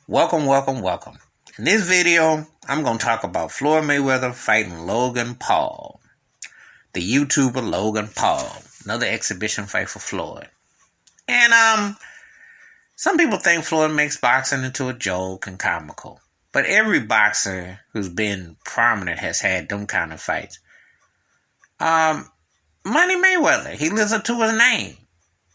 Welcome. In this video, I'm going to talk about Floyd Mayweather fighting Logan Paul. The YouTuber Logan Paul. Another exhibition fight for Floyd. And some people think Floyd makes boxing into a joke and comical. But every boxer who's been prominent has had them kind of fights. Money Mayweather, he lives up to his name.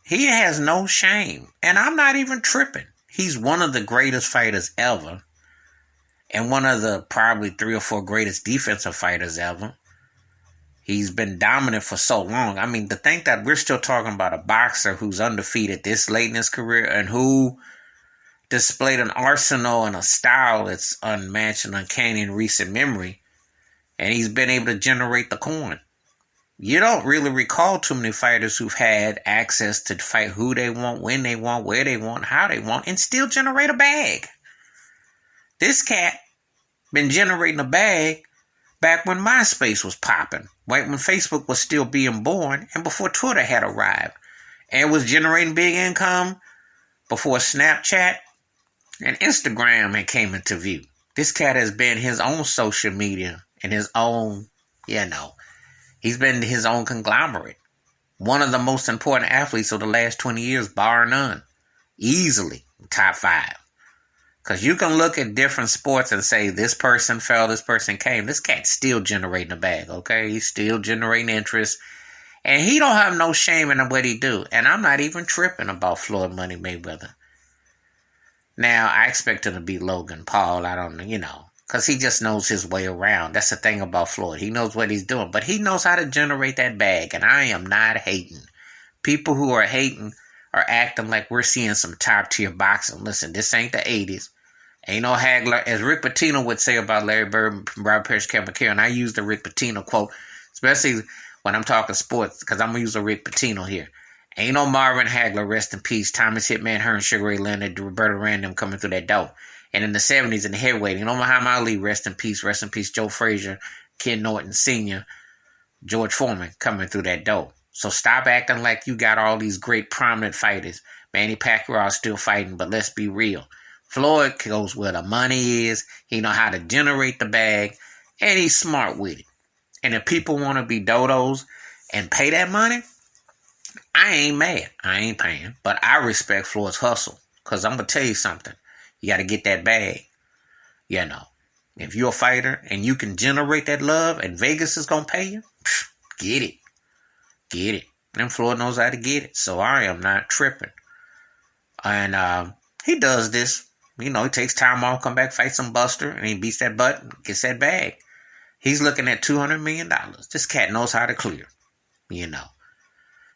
He has no shame. And I'm not even tripping. He's one of the greatest fighters ever. And one of the probably 3 or 4 greatest defensive fighters ever. He's been dominant for so long. I mean, to think that we're still talking about a boxer who's undefeated this late in his career and who displayed an arsenal and a style that's unmatched and uncanny in recent memory. And he's been able to generate the coin. You don't really recall too many fighters who've had access to fight who they want, when they want, where they want, how they want, and still generate a bag. This cat been generating a bag back when MySpace was popping, right when Facebook was still being born, and before Twitter had arrived, and was generating big income before Snapchat and Instagram had came into view. This cat has been his own social media and his own, he's been his own conglomerate. One of the most important athletes of the last 20 years, bar none. Easily top 5. Because you can look at different sports and say, this person fell, this person came. This cat's still generating a bag, okay? He's still generating interest. And he don't have no shame in what he do. And I'm not even tripping about Floyd Money Mayweather. Now, I expect him to beat Logan Paul. I don't know, because he just knows his way around. That's the thing about Floyd. He knows what he's doing. But he knows how to generate that bag. And I am not hating. People who are hating are acting like we're seeing some top-tier boxing. Listen, this ain't the 80s. Ain't no haggler. As Rick Pitino would say about Larry Bird, Robert Parrish, Kevin McHale, and I use the Rick Pitino quote, especially when I'm talking sports, because I'm going to use a Rick Pitino here. Ain't no Marvin Hagler, rest in peace, Thomas Hitman Hearn, Sugar Ray Leonard, Roberto Random coming through that door. And in the 70s, in the heavyweight, ain't no Muhammad Ali, rest in peace, Joe Frazier, Ken Norton Sr., George Foreman coming through that door. So stop acting like you got all these great prominent fighters. Manny Pacquiao still fighting, but let's be real. Floyd goes where the money is. He know how to generate the bag, and he's smart with it. And if people want to be dodos and pay that money, I ain't mad. I ain't paying. But I respect Floyd's hustle. Because I'm going to tell you something. You got to get that bag. If you're a fighter and you can generate that love and Vegas is going to pay you, get it. Get it. And Floyd knows how to get it. So I am not tripping. And he does this. He takes time off, come back, fight some buster, and he beats that butt and gets that bag. He's looking at $200 million. This cat knows how to clear.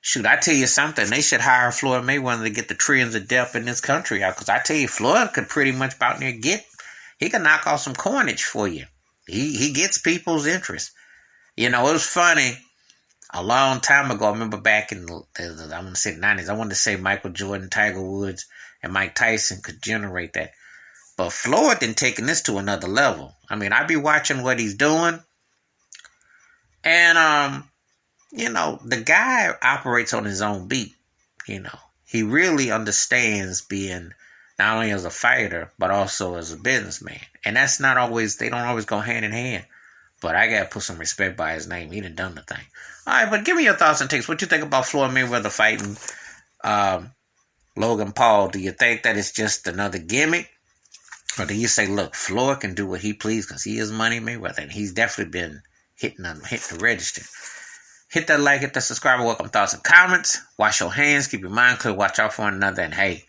Shoot, I tell you something. They should hire Floyd Mayweather to get the trillions of debt in this country out. Because I tell you, Floyd could pretty much about there he can knock off some coinage for you. He gets people's interest. It was funny. A long time ago, I remember back in the 90s, I wanted to say Michael Jordan, Tiger Woods, and Mike Tyson could generate that. But Floyd done taken this to another level. I mean, I be watching what he's doing. And, the guy operates on his own beat. He really understands being not only as a fighter, but also as a businessman. And that's not always, they don't always go hand in hand. But I got to put some respect by his name. He done the thing. All right, but give me your thoughts and takes. What you think about Floyd Mayweather fighting Logan Paul? Do you think that it's just another gimmick? Or do you say, look, Floyd can do what he pleases because he is Money Mayweather. And he's definitely been hitting the register. Hit that like, hit that subscribe, welcome thoughts and comments. Wash your hands, keep your mind clear, watch out for one another. And hey,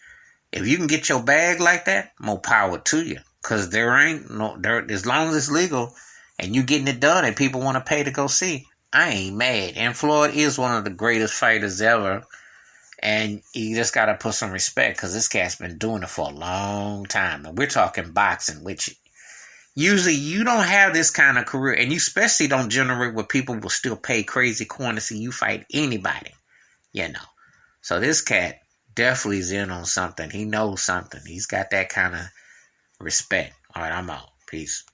if you can get your bag like that, more power to you. Because as long as it's legal and you getting it done and people want to pay to go see, I ain't mad. And Floyd is one of the greatest fighters ever. And you just got to put some respect because this cat's been doing it for a long time. And we're talking boxing, which usually you don't have this kind of career. And you especially don't generate where people will still pay crazy coin to see you fight anybody. So this cat definitely is in on something. He knows something. He's got that kind of respect. All right, I'm out. Peace.